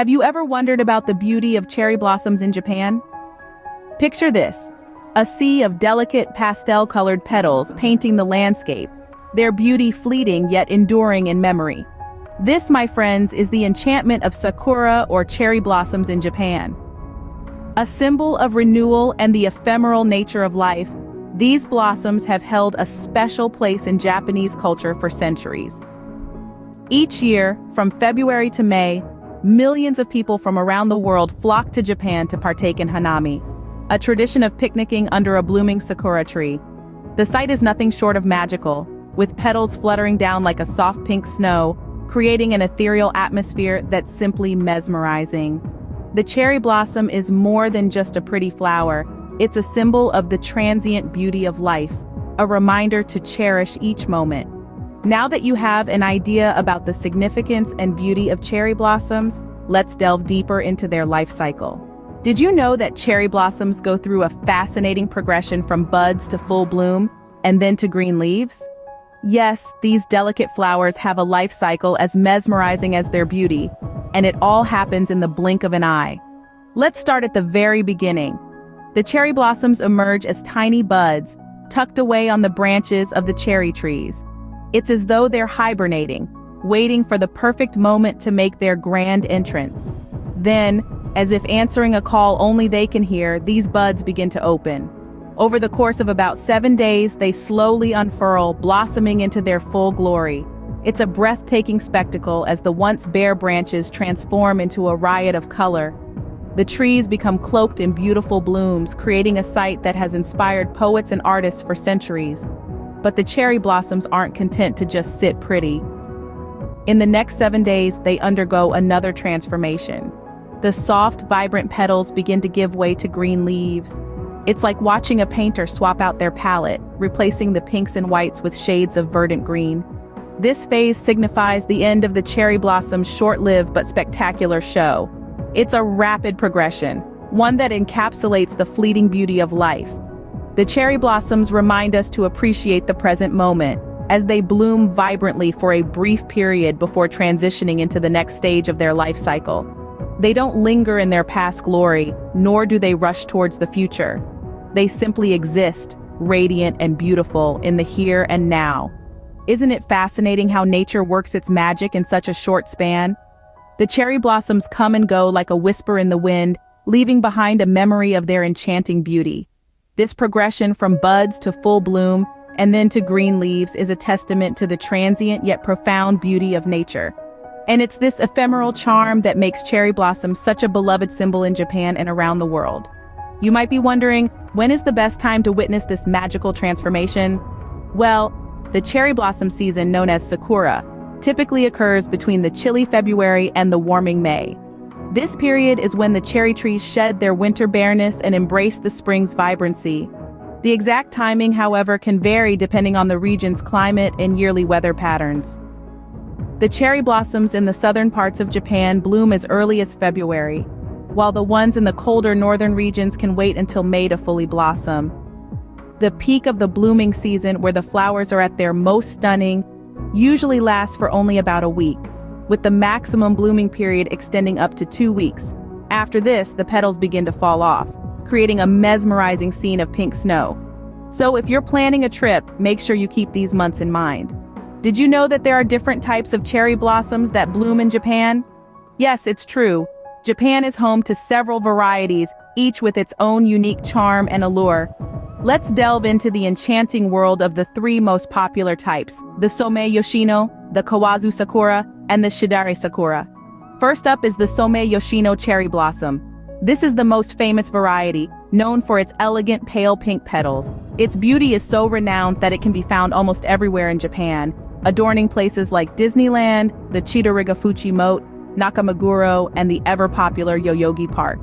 Have you ever wondered about the beauty of cherry blossoms in Japan? Picture this, a sea of delicate pastel-colored petals painting the landscape, their beauty fleeting yet enduring in memory. This, my friends, is the enchantment of sakura or cherry blossoms in Japan. A symbol of renewal and the ephemeral nature of life, these blossoms have held a special place in Japanese culture for centuries. Each year, from February to May, millions of people from around the world flock to Japan to partake in hanami, a tradition of picnicking under a blooming sakura tree. The sight is nothing short of magical, with petals fluttering down like a soft pink snow, creating an ethereal atmosphere that's simply mesmerizing. The cherry blossom is more than just a pretty flower, it's a symbol of the transient beauty of life, a reminder to cherish each moment. Now that you have an idea about the significance and beauty of cherry blossoms, let's delve deeper into their life cycle. Did you know that cherry blossoms go through a fascinating progression from buds to full bloom, and then to green leaves? Yes, these delicate flowers have a life cycle as mesmerizing as their beauty, and it all happens in the blink of an eye. Let's start at the very beginning. The cherry blossoms emerge as tiny buds, tucked away on the branches of the cherry trees. It's as though they're hibernating, waiting for the perfect moment to make their grand entrance. Then, as if answering a call only they can hear, these buds begin to open. Over the course of about 7 days, they slowly unfurl, blossoming into their full glory. It's a breathtaking spectacle as the once bare branches transform into a riot of color. The trees become cloaked in beautiful blooms, creating a sight that has inspired poets and artists for centuries. But the cherry blossoms aren't content to just sit pretty. In the next 7 days, they undergo another transformation. The soft, vibrant petals begin to give way to green leaves. It's like watching a painter swap out their palette, replacing the pinks and whites with shades of verdant green. This phase signifies the end of the cherry blossom's short-lived but spectacular show. It's a rapid progression, one that encapsulates the fleeting beauty of life. The cherry blossoms remind us to appreciate the present moment, as they bloom vibrantly for a brief period before transitioning into the next stage of their life cycle. They don't linger in their past glory, nor do they rush towards the future. They simply exist, radiant and beautiful, in the here and now. Isn't it fascinating how nature works its magic in such a short span? The cherry blossoms come and go like a whisper in the wind, leaving behind a memory of their enchanting beauty. This progression from buds to full bloom, and then to green leaves, is a testament to the transient yet profound beauty of nature. And it's this ephemeral charm that makes cherry blossoms such a beloved symbol in Japan and around the world. You might be wondering, when is the best time to witness this magical transformation? Well, the cherry blossom season, known as sakura, typically occurs between the chilly February and the warming May. This period is when the cherry trees shed their winter bareness and embrace the spring's vibrancy. The exact timing, however, can vary depending on the region's climate and yearly weather patterns. The cherry blossoms in the southern parts of Japan bloom as early as February, while the ones in the colder northern regions can wait until May to fully blossom. The peak of the blooming season, where the flowers are at their most stunning, usually lasts for only about a week, with the maximum blooming period extending up to 2 weeks. After this, the petals begin to fall off, creating a mesmerizing scene of pink snow. So if you're planning a trip, make sure you keep these months in mind. Did you know that there are different types of cherry blossoms that bloom in Japan? Yes, it's true. Japan is home to several varieties, each with its own unique charm and allure. Let's delve into the enchanting world of the 3 most popular types: the Somei Yoshino, the Kawazu Sakura, and the Shidare Sakura. First up is the Somei Yoshino cherry blossom. This is the most famous variety, known for its elegant pale pink petals. Its beauty is so renowned that it can be found almost everywhere in Japan, adorning places like Disneyland, the Chitarigafuchi Moat, Nakameguro, and the ever-popular Yoyogi Park.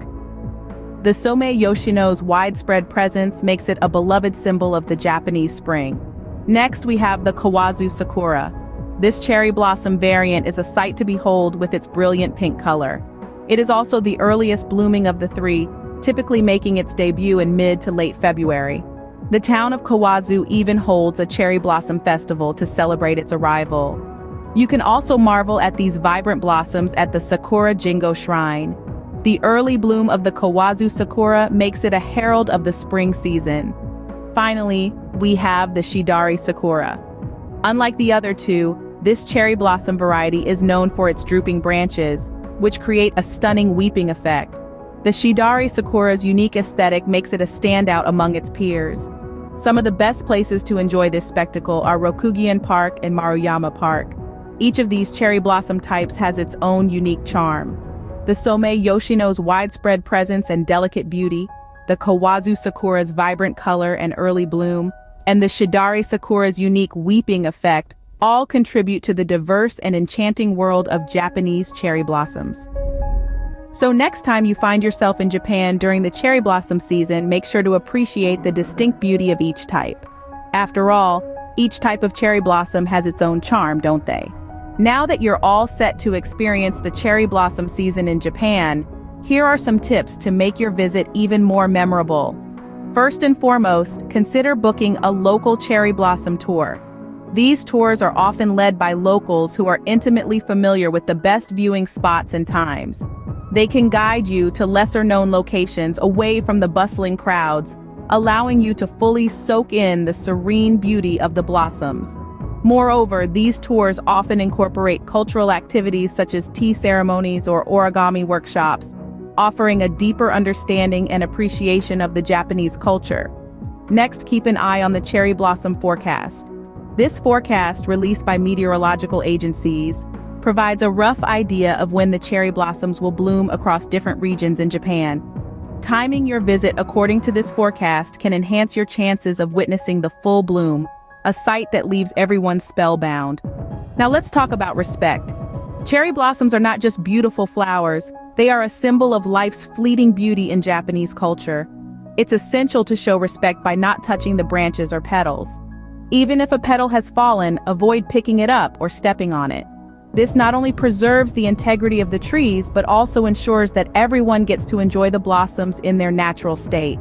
The Somei Yoshino's widespread presence makes it a beloved symbol of the Japanese spring. Next, we have the Kawazu Sakura. This cherry blossom variant is a sight to behold with its brilliant pink color. It is also the earliest blooming of the 3, typically making its debut in mid to late February. The town of Kawazu even holds a cherry blossom festival to celebrate its arrival. You can also marvel at these vibrant blossoms at the Sakura Jingo Shrine. The early bloom of the Kawazu Sakura makes it a herald of the spring season. Finally, we have the Shidari Sakura. Unlike the other two, this cherry blossom variety is known for its drooping branches, which create a stunning weeping effect. The Shidari Sakura's unique aesthetic makes it a standout among its peers. Some of the best places to enjoy this spectacle are Rokugien Park and Maruyama Park. Each of these cherry blossom types has its own unique charm. The Somei Yoshino's widespread presence and delicate beauty, the Kawazu Sakura's vibrant color and early bloom, and the Shidari Sakura's unique weeping effect all contribute to the diverse and enchanting world of Japanese cherry blossoms. So next time you find yourself in Japan during the cherry blossom season, make sure to appreciate the distinct beauty of each type. After all, each type of cherry blossom has its own charm, don't they? Now that you're all set to experience the cherry blossom season in Japan, here are some tips to make your visit even more memorable. First and foremost, consider booking a local cherry blossom tour. These tours are often led by locals who are intimately familiar with the best viewing spots and times. They can guide you to lesser-known locations away from the bustling crowds, allowing you to fully soak in the serene beauty of the blossoms. Moreover, these tours often incorporate cultural activities such as tea ceremonies or origami workshops, offering a deeper understanding and appreciation of the Japanese culture. Next, keep an eye on the cherry blossom forecast. This forecast, released by meteorological agencies, provides a rough idea of when the cherry blossoms will bloom across different regions in Japan. Timing your visit according to this forecast can enhance your chances of witnessing the full bloom, a sight that leaves everyone spellbound. Now let's talk about respect. Cherry blossoms are not just beautiful flowers, they are a symbol of life's fleeting beauty in Japanese culture. It's essential to show respect by not touching the branches or petals. Even if a petal has fallen, avoid picking it up or stepping on it. This not only preserves the integrity of the trees, but also ensures that everyone gets to enjoy the blossoms in their natural state.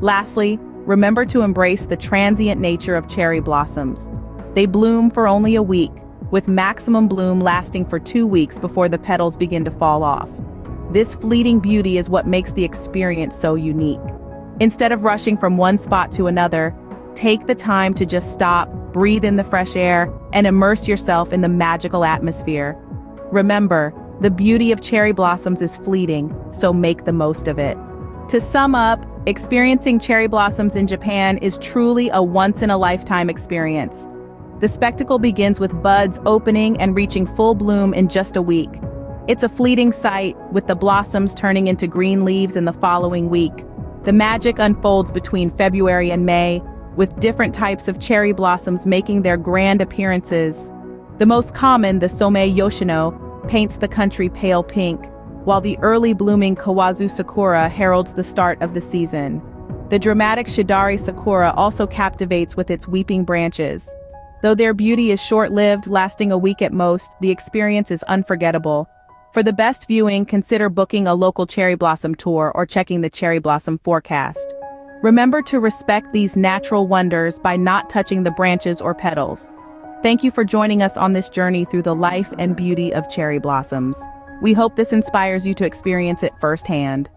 Lastly, remember to embrace the transient nature of cherry blossoms. They bloom for only a week, with maximum bloom lasting for 2 weeks before the petals begin to fall off. This fleeting beauty is what makes the experience so unique. Instead of rushing from one spot to another, take the time to just stop, breathe in the fresh air, and immerse yourself in the magical atmosphere. Remember, the beauty of cherry blossoms is fleeting, so make the most of it. To sum up, experiencing cherry blossoms in Japan is truly a once-in-a-lifetime experience. The spectacle begins with buds opening and reaching full bloom in just a week. It's a fleeting sight, with the blossoms turning into green leaves in the following week. The magic unfolds between February and May, with different types of cherry blossoms making their grand appearances. The most common, the Somei Yoshino, paints the country pale pink, while the early blooming Kawazu Sakura heralds the start of the season. The dramatic Shidari Sakura also captivates with its weeping branches. Though their beauty is short-lived, lasting a week at most, the experience is unforgettable. For the best viewing, consider booking a local cherry blossom tour or checking the cherry blossom forecast. Remember to respect these natural wonders by not touching the branches or petals. Thank you for joining us on this journey through the life and beauty of cherry blossoms. We hope this inspires you to experience it firsthand.